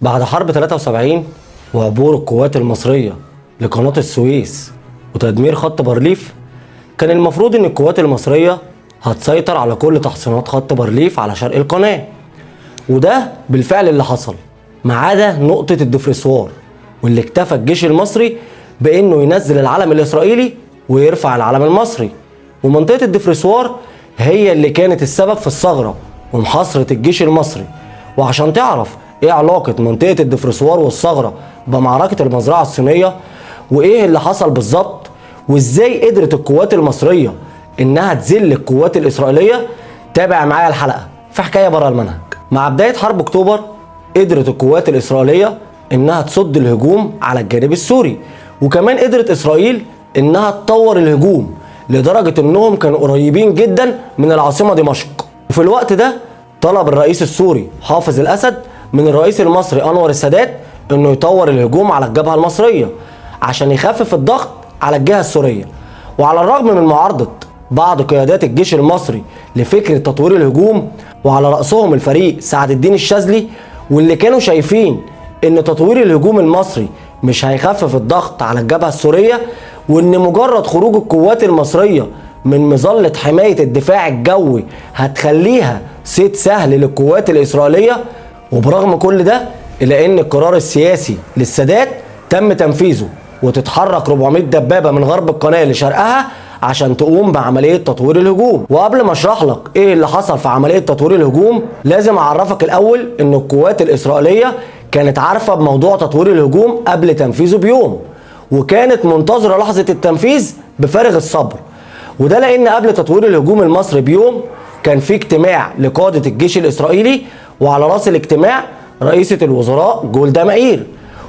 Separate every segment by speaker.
Speaker 1: بعد حرب 73 وعبور القوات المصرية لقناة السويس وتدمير خط بارليف، كان المفروض ان القوات المصرية هتسيطر على كل تحصينات خط بارليف على شرق القناة، وده بالفعل اللي حصل ما عدا نقطة الدفرسوار، واللي اكتفى الجيش المصري بانه ينزل العلم الاسرائيلي ويرفع العلم المصري. ومنطقة الدفرسوار هي اللي كانت السبب في الثغرة ومحاصرة الجيش المصري. وعشان تعرف ايه علاقة منطقة الدفرسوار والثغرة بمعركة المزرعة الصينية وايه اللي حصل بالظبط وازاي قدرت القوات المصرية انها تذل القوات الاسرائيلية، تابع معايا الحلقة في حكاية بره المنهج. مع بداية حرب اكتوبر قدرت القوات الاسرائيلية انها تصد الهجوم على الجانب السوري، وكمان قدرت اسرائيل انها تطور الهجوم لدرجة انهم كانوا قريبين جدا من العاصمة دمشق. وفي الوقت ده طلب الرئيس السوري حافظ الاسد من الرئيس المصري انور السادات انه يطور الهجوم على الجبهة المصرية عشان يخفف الضغط على الجهة السورية. وعلى الرغم من معارضة بعض قيادات الجيش المصري لفكرة تطوير الهجوم، وعلى رأسهم الفريق سعد الدين الشاذلي، واللي كانوا شايفين ان تطوير الهجوم المصري مش هيخفف الضغط على الجبهة السورية، وان مجرد خروج القوات المصرية من مظلة حماية الدفاع الجوي هتخليها صيد سهل للقوات الإسرائيلية. وبرغم كل ده إلا ان القرار السياسي للسادات تم تنفيذه، وتتحرك 400 دبابة من غرب القناة لشرقها عشان تقوم بعملية تطوير الهجوم. وقبل ما اشرح لك ايه اللي حصل في عملية تطوير الهجوم، لازم اعرفك الاول ان القوات الإسرائيلية كانت عارفة بموضوع تطوير الهجوم قبل تنفيذه بيوم، وكانت منتظرة لحظة التنفيذ بفارغ الصبر. وده لان قبل تطوير الهجوم المصري بيوم كان في اجتماع لقادة الجيش الإسرائيلي، وعلى راس الاجتماع رئيسة الوزراء جولدا مائير،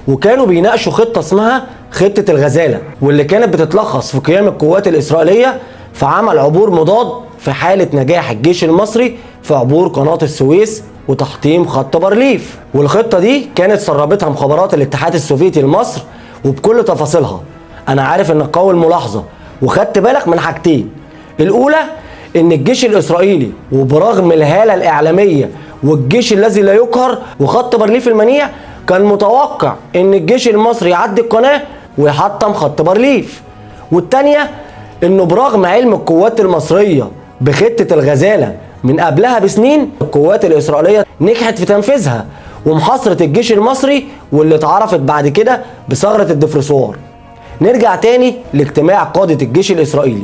Speaker 1: وكانوا بيناقشوا خطة اسمها خطة الغزالة، واللي كانت بتتلخص في قيام القوات الإسرائيلية في عمل عبور مضاد في حالة نجاح الجيش المصري في عبور قناة السويس وتحطيم خط بارليف. والخطة دي كانت سربتها مخابرات الاتحاد السوفيتي لمصر وبكل تفاصيلها. أنا عارف إنك قوي الملاحظة وخدت بالك من حاجتين. الأولى إن الجيش الإسرائيلي وبرغم الهالة الإعلامية والجيش الذي لا يقهر وخط بارليف المنيع كان متوقع ان الجيش المصري يعدي القناة ويحطم خط بارليف. والتانية انه برغم علم القوات المصرية بخطة الغزالة من قبلها بسنين، القوات الإسرائيلية نجحت في تنفيذها ومحاصرة الجيش المصري، واللي اتعرفت بعد كده بثغرة الدفرسوار. نرجع تاني لاجتماع قادة الجيش الإسرائيلي،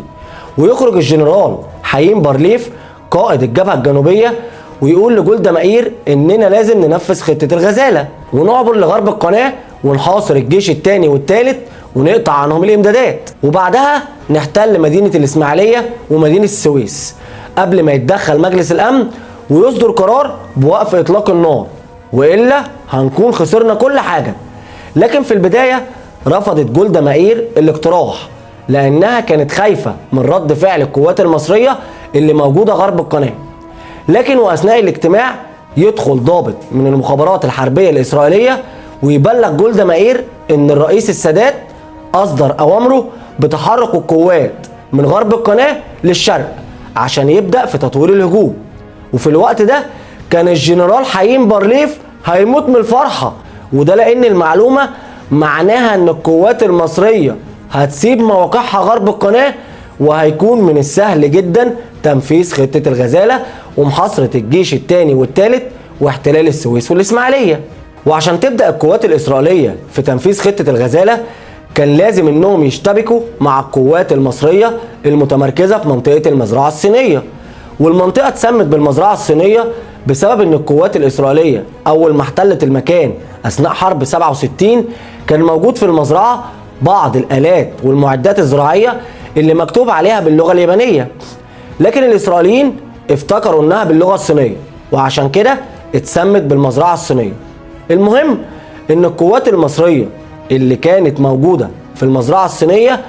Speaker 1: ويخرج الجنرال حيين بارليف قائد الجبهة الجنوبية ويقول لجولدا مائير اننا لازم ننفذ خطة الغزالة ونعبر لغرب القناة ونحاصر الجيش الثاني والثالث ونقطع عنهم الامدادات، وبعدها نحتل مدينة الاسماعيلية ومدينة السويس قبل ما يتدخل مجلس الامن ويصدر قرار بوقف اطلاق النار، والا هنكون خسرنا كل حاجة. لكن في البداية رفضت جولدا مائير الاقتراح لانها كانت خايفة من رد فعل القوات المصرية اللي موجودة غرب القناة. لكن واثناء الاجتماع يدخل ضابط من المخابرات الحربية الإسرائيلية ويبلغ جولدا مائير ان الرئيس السادات اصدر اوامره بتحرك القوات من غرب القناة للشرق عشان يبدأ في تطوير الهجوم. وفي الوقت ده كان الجنرال حيين بارليف هيموت من الفرحة، وده لان المعلومة معناها ان القوات المصرية هتسيب مواقعها غرب القناة، وهيكون من السهل جدا تنفيذ خطة الغزالة ومحاصرة الجيش الثاني والثالث واحتلال السويس والإسماعيلية. وعشان تبدأ القوات الإسرائيلية في تنفيذ خطة الغزالة كان لازم انهم يشتبكوا مع القوات المصرية المتمركزة في منطقة المزرعة الصينية. والمنطقة اتسمت بالمزرعة الصينية بسبب ان القوات الإسرائيلية اول ما احتلت المكان اثناء حرب 67 كان موجود في المزرعة بعض الآلات والمعدات الزراعية اللي مكتوب عليها باللغة اليابانية، لكن الإسرائيليين افتكروا انها باللغة الصينية وعشان كده اتسمت بالمزرعة الصينية. المهم ان القوات المصرية اللي كانت موجودة في المزرعة الصينية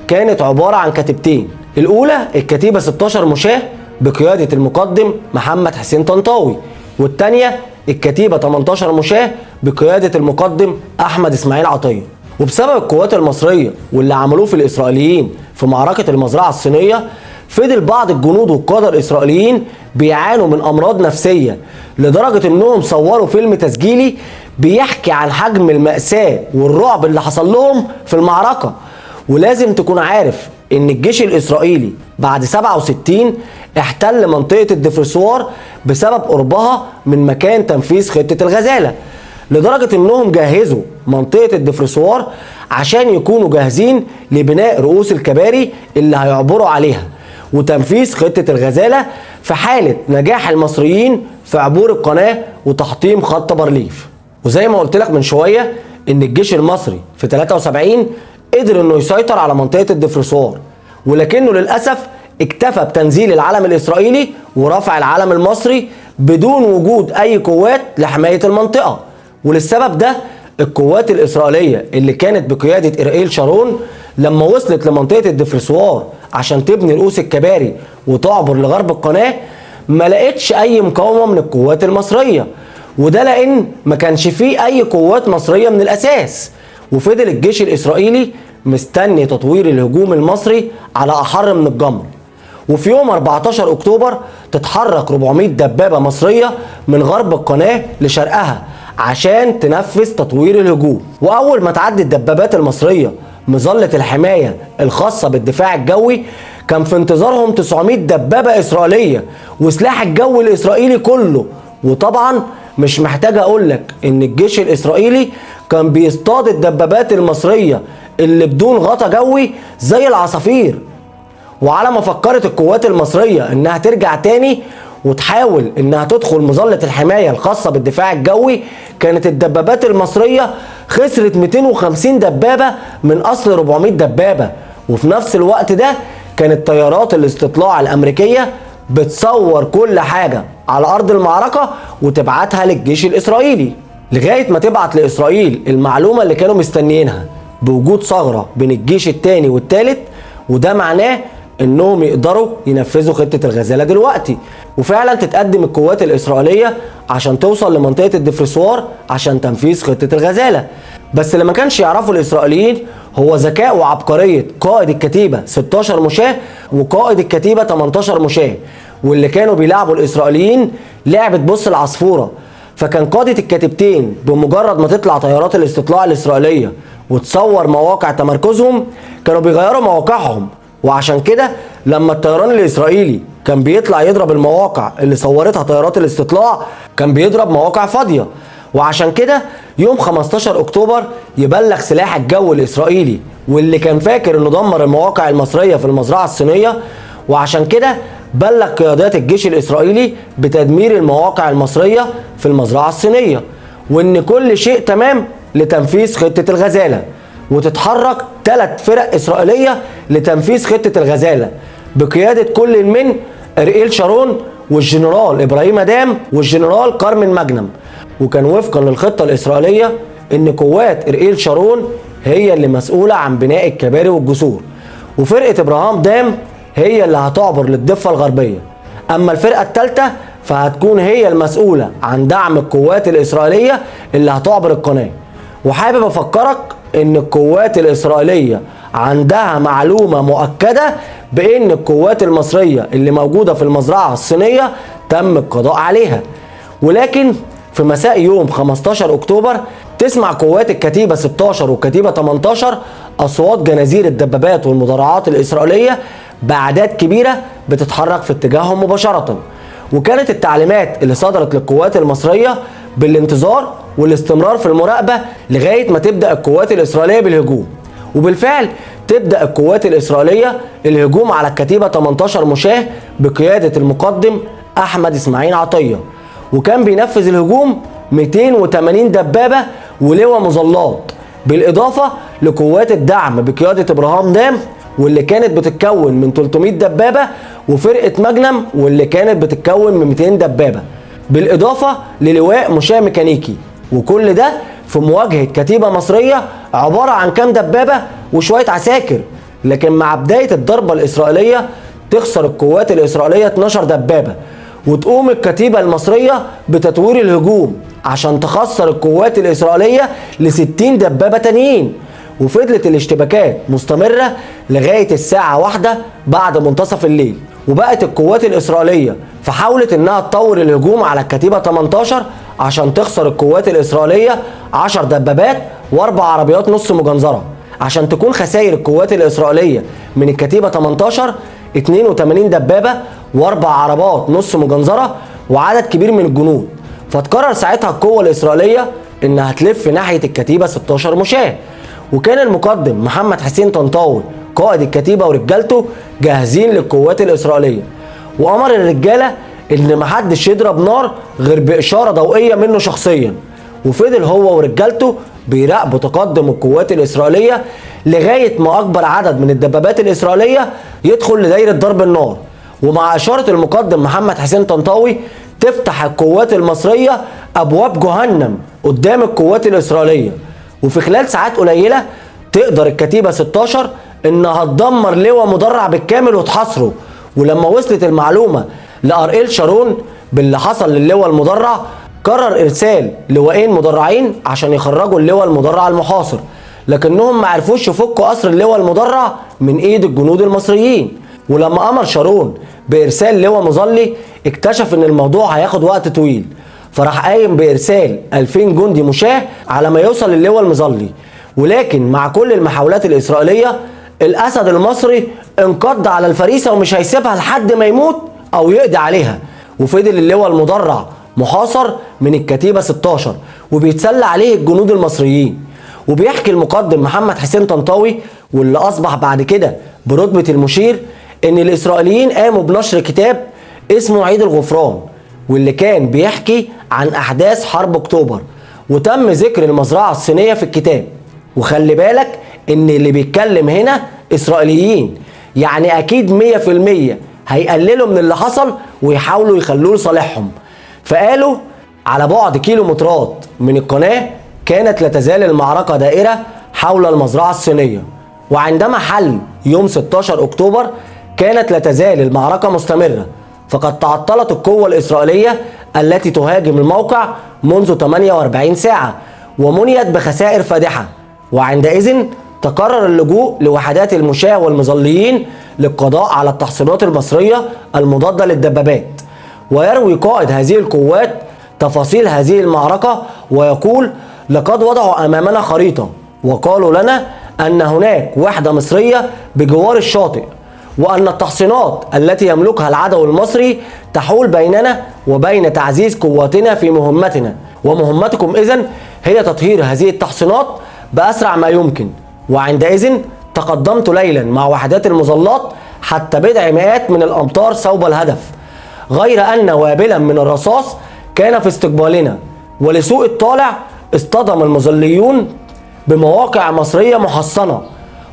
Speaker 1: كانت عبارة عن كتيبتين. الأولى الكتيبة 16 مشاة بقيادة المقدم محمد حسين طنطاوي، والتانية الكتيبة 18 مشاة بقيادة المقدم أحمد إسماعيل عطية. وبسبب القوات المصرية واللي عملوه في الإسرائيليين في معركة المزرعة الصينية فضل بعض الجنود والقادة الإسرائيليين بيعانوا من أمراض نفسية لدرجة إنهم صوروا فيلم تسجيلي بيحكي عن حجم المأساة والرعب اللي حصل لهم في المعركة. ولازم تكون عارف ان الجيش الاسرائيلي بعد 67 احتل منطقة الدفرسوار بسبب قربها من مكان تنفيذ خطة الغزالة، لدرجة انهم جهزوا منطقة الدفرسوار عشان يكونوا جاهزين لبناء رؤوس الكباري اللي هيعبروا عليها وتنفيذ خطة الغزالة في حالة نجاح المصريين في عبور القناة وتحطيم خط بارليف. وزي ما قلت لك من شوية ان الجيش المصري في 73 قدر انه يسيطر على منطقة الدفرسوار، ولكنه للأسف اكتفى بتنزيل العلم الإسرائيلي ورفع العلم المصري بدون وجود أي قوات لحماية المنطقة. وللسبب ده القوات الإسرائيلية اللي كانت بقيادة إرئيل شارون لما وصلت لمنطقة الدفرسوار عشان تبني رؤوس الكباري وتعبر لغرب القناة ما لقتش أي مقاومة من القوات المصرية، وده لأن ما كانش فيه أي قوات مصرية من الأساس. وفضل الجيش الإسرائيلي مستني تطوير الهجوم المصري على أحر من الجمر. وفي يوم 14 أكتوبر تتحرك 400 دبابة مصرية من غرب القناة لشرقها عشان تنفذ تطوير الهجوم. وأول ما تعدي الدبابات المصرية مظلة الحماية الخاصة بالدفاع الجوي كان في انتظارهم 900 دبابة إسرائيلية وسلاح الجو الإسرائيلي كله. وطبعا مش محتاج أقولك إن الجيش الإسرائيلي كان بيصطاد الدبابات المصرية اللي بدون غطا جوي زي العصافير. وعلى ما فكرت القوات المصرية انها ترجع تاني وتحاول انها تدخل مظلة الحماية الخاصة بالدفاع الجوي، كانت الدبابات المصرية خسرت 250 دبابة من اصل 400 دبابة. وفي نفس الوقت ده كانت طيارات الاستطلاع الامريكية بتصور كل حاجة على ارض المعركة وتبعتها للجيش الاسرائيلي، لغاية ما تبعت لاسرائيل المعلومة اللي كانوا مستنيينها بوجود ثغرة بين الجيش التاني والتالت. وده معناه انهم يقدروا ينفذوا خطة الغزالة دلوقتي. وفعلا تتقدم القوات الاسرائيلية عشان توصل لمنطقة الدفرسوار عشان تنفيذ خطة الغزالة. بس اللي ما كانش يعرفه الاسرائيليين هو ذكاء وعبقرية قائد الكتيبة 16 مشاة وقائد الكتيبة 18 مشاة، واللي كانوا بيلعبوا الاسرائيليين لعبة بص العصفورة. فكان قادة الكتيبتين بمجرد ما تطلع طيارات الاستطلاع الاسرائيلية وتصور مواقع تمركزهم كانوا بيغيروا مواقعهم. وعشان كده لما الطيران الاسرائيلي كان بيطلع يضرب المواقع اللي صورتها طيارات الاستطلاع كان بيضرب مواقع فاضية. وعشان كده يوم 15 اكتوبر يبلغ سلاح الجو الاسرائيلي واللي كان فاكر انه دمر المواقع المصرية في المزرعة الصينية، وعشان كده بلغ قيادات الجيش الاسرائيلي بتدمير المواقع المصرية في المزرعة الصينية، وان كل شيء تمام لتنفيذ خطة الغزالة. وتتحرك 3 فرق إسرائيلية لتنفيذ خطة الغزالة بقيادة كل من إرئيل شارون والجنرال إبراهيم أدام والجنرال كارمن ماجنم. وكان وفقا للخطة الإسرائيلية إن قوات إرئيل شارون هي اللي مسؤولة عن بناء الكباري والجسور، وفرقة إبراهام دام هي اللي هتعبر للضفة الغربية. أما الفرقة الثالثة فهتكون هي المسؤولة عن دعم القوات الإسرائيلية اللي هتعبر القناة. وحابب أفكرك ان القوات الاسرائيلية عندها معلومة مؤكدة بان القوات المصرية اللي موجودة في المزرعة الصينية تم القضاء عليها. ولكن في مساء يوم 15 اكتوبر تسمع قوات الكتيبة 16 والكتيبة 18 اصوات جنازير الدبابات والمدرعات الاسرائيلية باعداد كبيرة بتتحرك في اتجاههم مباشرة. وكانت التعليمات اللي صدرت للقوات المصرية بالانتظار والاستمرار في المراقبة لغاية ما تبدأ القوات الإسرائيلية بالهجوم. وبالفعل تبدأ القوات الإسرائيلية الهجوم على الكتيبة 18 مشاة بقيادة المقدم أحمد إسماعيل عطية، وكان بينفذ الهجوم 280 دبابة ولواء مظلات، بالإضافة لقوات الدعم بقيادة إبراهام دام واللي كانت بتتكون من 300 دبابة وفرقة ماجنم واللي كانت بتتكون من 200 دبابة، بالإضافة للواء مشاة ميكانيكي. وكل ده في مواجهة كتيبة مصرية عبارة عن كام دبابة وشوية عساكر. لكن مع بداية الضربة الإسرائيلية تخسر القوات الإسرائيلية 12 دبابة، وتقوم الكتيبة المصرية بتطوير الهجوم عشان تخسر القوات الإسرائيلية ل60 دبابة تانيين. وفضلت الاشتباكات مستمرة لغاية الساعة 1 بعد منتصف الليل. وبقت القوات الإسرائيلية فحاولت انها تطور الهجوم على الكتيبة 18 عشان تخسر القوات الإسرائيلية 10 دبابات و4 عربيات نص مجنزرة. عشان تكون خسائر القوات الإسرائيلية من الكتيبة 18 82 دبابة و4 عربات نص مجنزرة وعدد كبير من الجنود. فتقرر ساعتها القوة الإسرائيلية إنها تلف ناحية الكتيبة 16 مشاة. وكان المقدم محمد حسين طنطاوي قائد الكتيبة ورجالته جاهزين للقوات الإسرائيلية، وأمر الرجالة إن محدش يضرب نار غير بإشارة ضوئية منه شخصيا. وفضل هو ورجالته بيراقبوا تقدم القوات الإسرائيلية لغاية ما أكبر عدد من الدبابات الإسرائيلية يدخل لدايرة ضرب النار. ومع إشارة المقدم محمد حسين طنطاوي تفتح القوات المصرية أبواب جهنم قدام القوات الإسرائيلية. وفي خلال ساعات قليلة تقدر الكتيبة 16 إنها تدمر لواء مدرع بالكامل وتحاصره. ولما وصلت المعلومة لأرئيل شارون باللي حصل للواء المدرع، قرر إرسال لواءين مدرعين عشان يخرجوا اللواء المدرع المحاصر، لكنهم ما عرفوش يفكوا أسر اللواء المدرع من إيد الجنود المصريين. ولما أمر شارون بإرسال لواء مظلي اكتشف إن الموضوع هياخد وقت طويل، فراح قايم بإرسال 2000 جندي مشاة على ما يوصل اللواء المظلي. ولكن مع كل المحاولات الإسرائيلية الأسد المصري انقض على الفريسة ومش هيسيبها لحد ما يموت أو يقضي عليها. وفضل اللواء المدرع محاصر من الكتيبة 16 وبيتسلى عليه الجنود المصريين. وبيحكي المقدم محمد حسين طنطاوي واللي أصبح بعد كده برتبة المشير إن الإسرائيليين قاموا بنشر كتاب اسمه عيد الغفران، واللي كان بيحكي عن أحداث حرب أكتوبر، وتم ذكر المزرعة الصينية في الكتاب. وخلي بالك إن اللي بيتكلم هنا إسرائيليين، يعني أكيد 100% هيقللوا من اللي حصل ويحاولوا يخلوه لصالحهم. فقالوا على بعد كيلومترات من القناة كانت لا تزال المعركة دائرة حول المزرعة الصينية. وعندما حل يوم 16 أكتوبر كانت لا تزال المعركة مستمرة، فقد تعطلت القوة الإسرائيلية التي تهاجم الموقع منذ 48 ساعة ومنيت بخسائر فادحة. وعندئذ تقرر اللجوء لوحدات المشاة والمظليين للقضاء على التحصينات المصرية المضادة للدبابات. ويروي قائد هذه القوات تفاصيل هذه المعركة ويقول: لقد وضعوا أمامنا خريطة وقالوا لنا أن هناك وحدة مصرية بجوار الشاطئ، وأن التحصينات التي يملكها العدو المصري تحول بيننا وبين تعزيز قواتنا في مهمتنا، ومهمتكم إذن هي تطهير هذه التحصينات بأسرع ما يمكن. وعندئذ تقدمت ليلا مع وحدات المظلات حتى بضع مئات من الأمتار صوب الهدف، غير أن وابلا من الرصاص كان في استقبالنا. ولسوء الطالع اصطدم المظليون بمواقع مصرية محصنة.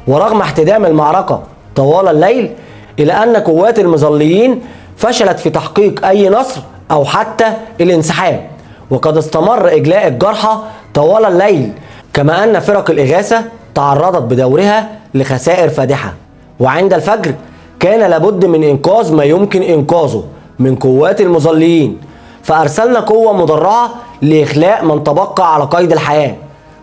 Speaker 1: ورغم احتدام المعركة طوال الليل إلى أن قوات المظليين فشلت في تحقيق أي نصر أو حتى الانسحاب، وقد استمر إجلاء الجرحى طوال الليل، كما أن فرق الإغاثة تعرضت بدورها لخسائر فادحة. وعند الفجر كان لابد من إنقاذ ما يمكن إنقاذه من قوات المظليين، فأرسلنا قوة مدرعة لإخلاء من تبقى على قيد الحياة.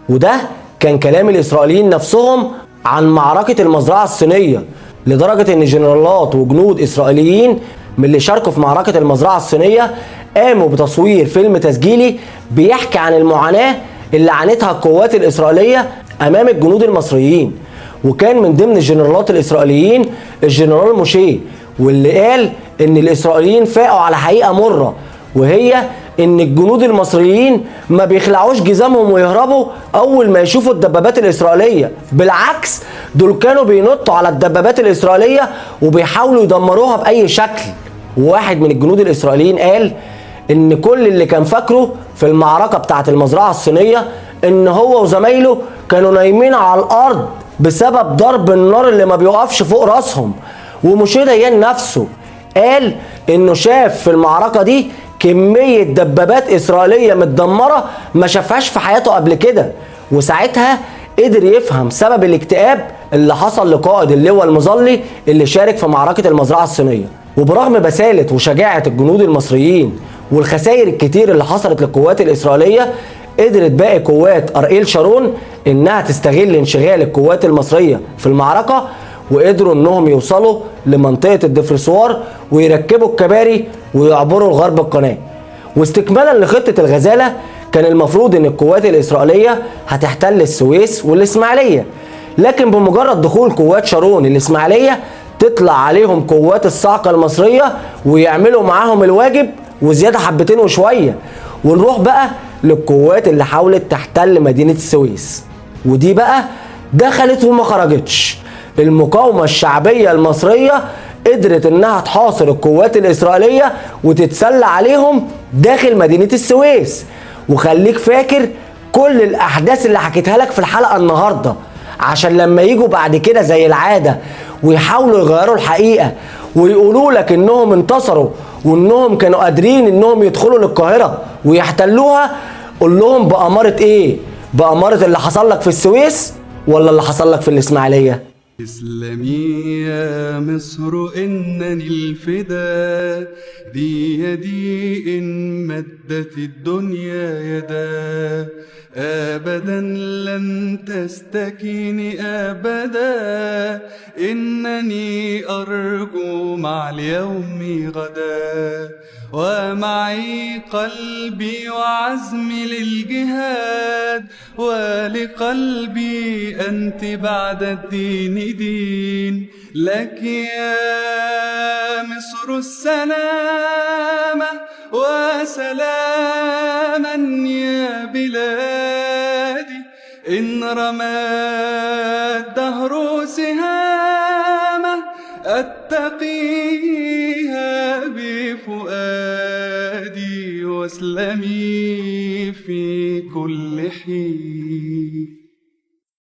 Speaker 1: وده كان كلام الإسرائيليين نفسهم عن معركة المزرعة الصينية، لدرجة إن جنرالات وجنود إسرائيليين من اللي شاركوا في معركة المزرعة الصينية قاموا بتصوير فيلم تسجيلي بيحكي عن المعاناة اللي عانتها القوات الإسرائيلية أمام الجنود المصريين. وكان من ضمن الجنرالات الإسرائيليين الجنرال موشيه، واللي قال إن الإسرائيليين فاقوا على حقيقة مرة، وهي إن الجنود المصريين ما بيخلعوش جزامهم ويهربوا أول ما يشوفوا الدبابات الإسرائيلية، بالعكس دول كانوا بينطوا على الدبابات الإسرائيلية وبيحاولوا يدمروها بأي شكل. وواحد من الجنود الإسرائيليين قال إن كل اللي كان فاكره في المعركة بتاعة المزرعة الصينية إن هو وزمايله كانوا نايمين على الأرض بسبب ضرب النار اللي ما بيوقفش فوق راسهم. وموشيه ديان نفسه قال إنه شاف في المعركة دي كمية دبابات إسرائيلية متدمرة ما شافهاش في حياته قبل كده، وساعتها قدر يفهم سبب الاكتئاب اللي حصل لقائد اللواء المظلي اللي شارك في معركة المزرعة الصينية. وبرغم بسالة وشجاعة الجنود المصريين والخسائر الكتير اللي حصلت للقوات الإسرائيلية، قدرت باقي قوات أرئيل شارون إنها تستغل انشغال القوات المصرية في المعركة، وقدروا إنهم يوصلوا لمنطقة الدفرسوار ويركبوا الكباري ويعبروا لغرب القناة. واستكمالا لخطة الغزالة كان المفروض ان القوات الاسرائيلية هتحتل السويس والاسماعيلية، لكن بمجرد دخول قوات شارون الاسماعيلية تطلع عليهم قوات الصاعقة المصرية ويعملوا معاهم الواجب وزيادة حبتين وشوية. ونروح بقى للقوات اللي حاولت تحتل مدينة السويس، ودي بقى دخلت وما خرجتش. المقاومة الشعبية المصرية قدرت انها تحاصر القوات الاسرائيلية وتتسلى عليهم داخل مدينة السويس. وخليك فاكر كل الاحداث اللي حكيتها لك في الحلقة النهاردة، عشان لما يجوا بعد كده زي العادة ويحاولوا يغيروا الحقيقة ويقولوا لك انهم انتصروا وانهم كانوا قادرين انهم يدخلوا للقاهرة ويحتلوها، قول لهم بأمارة ايه؟ بأمارة اللي حصل لك في السويس ولا اللي حصل لك في الاسماعيلية؟
Speaker 2: اسلمي يا مصر إنني الفدا، دي يدي إن مدت الدنيا يدا، أبدا لن تستكيني أبدا، إنني أرجو مع اليوم غدا، ومعي قلبي وعزمي للجهاد، ولقلبي أنت بعد الدين دين، لك يا مصر السلامة وسلاما يا بلادي، إن رمى الدهر سهامه أتقيها بفؤادي، واسلمي في كل حين.